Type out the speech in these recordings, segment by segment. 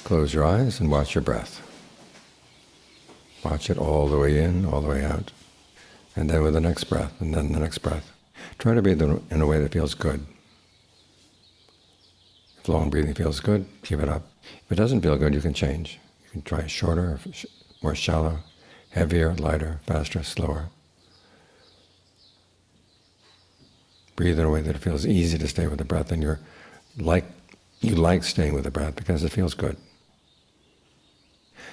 Close your eyes and watch your breath. Watch it all the way in, all the way out. And then with the next breath, and then the next breath. Try to breathe in a way that feels good. If long breathing feels good, keep it up. If it doesn't feel good, you can change. You can try shorter, more shallow, heavier, lighter, faster, slower. Breathe in a way that it feels easy to stay with the breath, and you like staying with the breath because it feels good.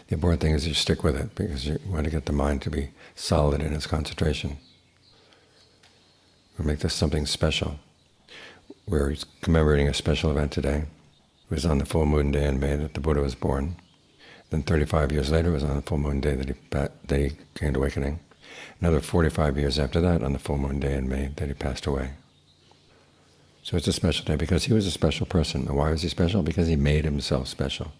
The important thing is you stick with it because you want to get the mind to be solid in its concentration. We'll make this something special. We're commemorating a special event today. It was on the full moon day in May that the Buddha was born. Then 35 years later, it was on the full moon day that he gained awakening. Another 45 years after that, on the full moon day in May, that he passed away. So it's a special day because he was a special person. And why was he special? Because he made himself special.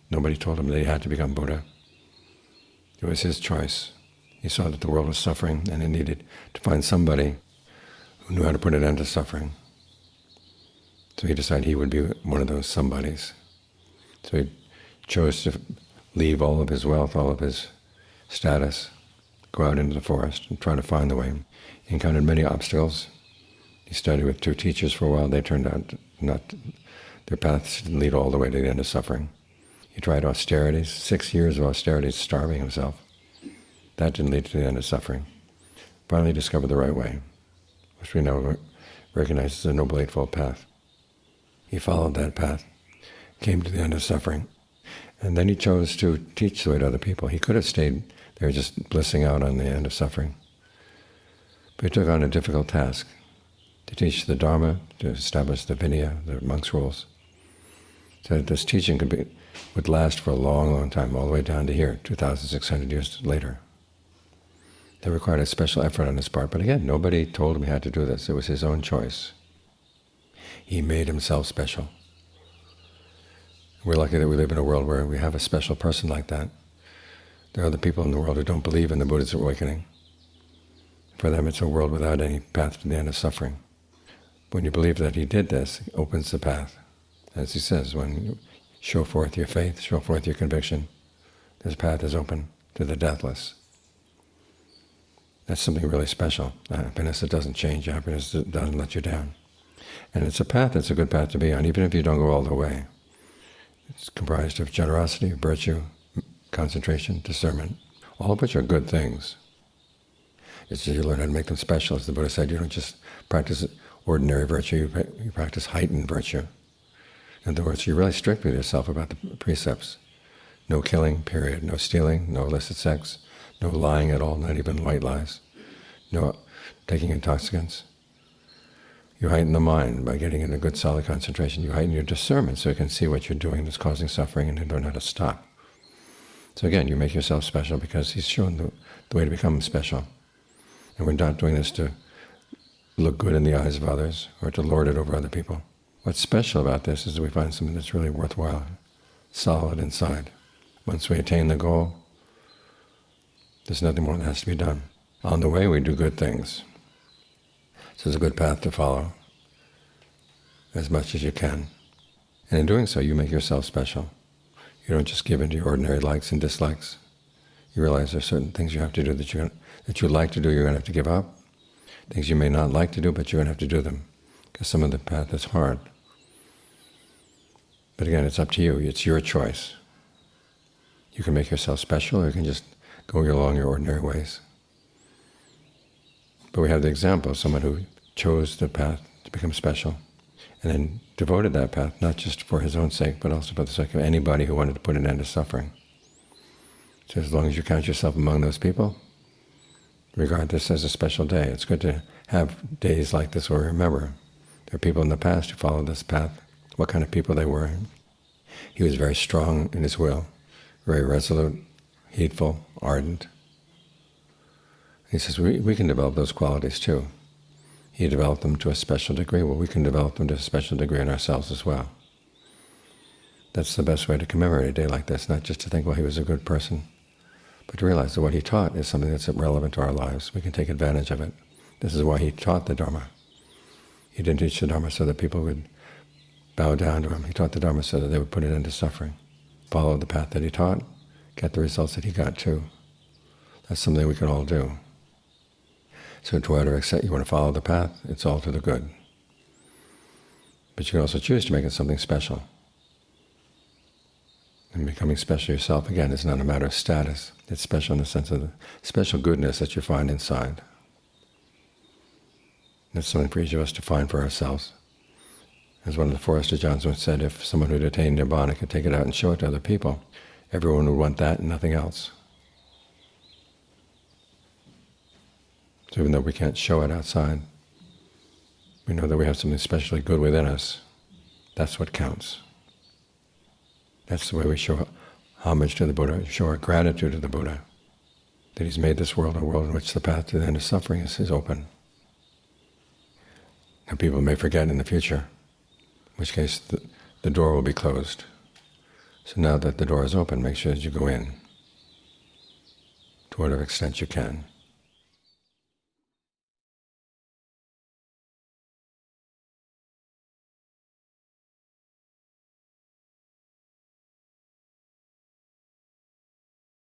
Nobody told him that he had to become Buddha. It was his choice. He saw that the world was suffering and he needed to find somebody who knew how to put an end to suffering. So he decided he would be one of those somebodies. So he chose to leave all of his wealth, all of his status, go out into the forest and try to find the way. He encountered many obstacles. He studied with 2 teachers for a while. They turned out their paths didn't lead all the way to the end of suffering. He tried austerities, 6 years of austerities, starving himself. That didn't lead to the end of suffering. Finally discovered the right way, which we now recognize as the Noble Eightfold Path. He followed that path, came to the end of suffering, and then he chose to teach the way to other people. He could have stayed there just blissing out on the end of suffering. But he took on a difficult task, to teach the Dhamma, to establish the Vinaya, the monks' rules, so that this teaching would last for a long, long time, all the way down to here, 2,600 years later. That required a special effort on his part, but again, nobody told him he had to do this. It was his own choice. He made himself special. We're lucky that we live in a world where we have a special person like that. There are other people in the world who don't believe in the Buddha's awakening. For them, it's a world without any path to the end of suffering. When you believe that he did this, it opens the path. As he says, when you show forth your faith, show forth your conviction, this path is open to the deathless. That's something really special. A happiness that doesn't change, a happiness that doesn't let you down. And it's a path that's a good path to be on, even if you don't go all the way. It's comprised of generosity, virtue, concentration, discernment, all of which are good things. It's just you learn how to make them special. As the Buddha said, you don't just practice ordinary virtue, you practice heightened virtue. In other words, you're really strict with yourself about the precepts. No killing, period. No stealing, no illicit sex, no lying at all, not even white lies. No taking intoxicants. You heighten the mind by getting in a good solid concentration. You heighten your discernment so you can see what you're doing that's causing suffering and you learn how to stop. So again, you make yourself special because he's shown the way to become special. And we're not doing this to look good in the eyes of others or to lord it over other people. What's special about this is that we find something that's really worthwhile, solid inside. Once we attain the goal, there's nothing more that has to be done. On the way, we do good things. So it's a good path to follow as much as you can. And in doing so, you make yourself special. You don't just give in to your ordinary likes and dislikes. You realize there are certain things you have to do that you like to do, you're going to have to give up. Things you may not like to do, but you're going to have to do them, because some of the path is hard. But again, it's up to you. It's your choice. You can make yourself special, or you can just go along your ordinary ways. But we have the example of someone who chose the path to become special, and then devoted that path, not just for his own sake, but also for the sake of anybody who wanted to put an end to suffering. So as long as you count yourself among those people, regard this as a special day. It's good to have days like this where we remember there are people in the past who followed this path, what kind of people they were. He was very strong in his will, very resolute, heedful, ardent. He says we can develop those qualities too. He developed them to a special degree. Well, we can develop them to a special degree in ourselves as well. That's the best way to commemorate a day like this, not just to think, well, he was a good person, but to realize that what he taught is something that's relevant to our lives. We can take advantage of it. This is why he taught the Dhamma. He didn't teach the Dhamma so that people would bow down to him. He taught the Dhamma so that they would put an end to suffering. follow the path that he taught, get the results that he got too. That's something we can all do. So to whatever extent you want to follow the path, it's all to the good. But you can also choose to make it something special. And becoming special yourself, again, is not a matter of status. It's special in the sense of the special goodness that you find inside. That's something for each of us to find for ourselves. As one of the Forester Johns once said, if someone who'd attained Nibbana could take it out and show it to other people, everyone would want that and nothing else. So even though we can't show it outside, we know that we have something especially good within us. That's what counts. That's the way we show homage to the Buddha, show our gratitude to the Buddha, that he's made this world a world in which the path to the end of suffering is open. Now people may forget in the future, in which case the door will be closed. So now that the door is open, make sure that you go in to whatever extent you can.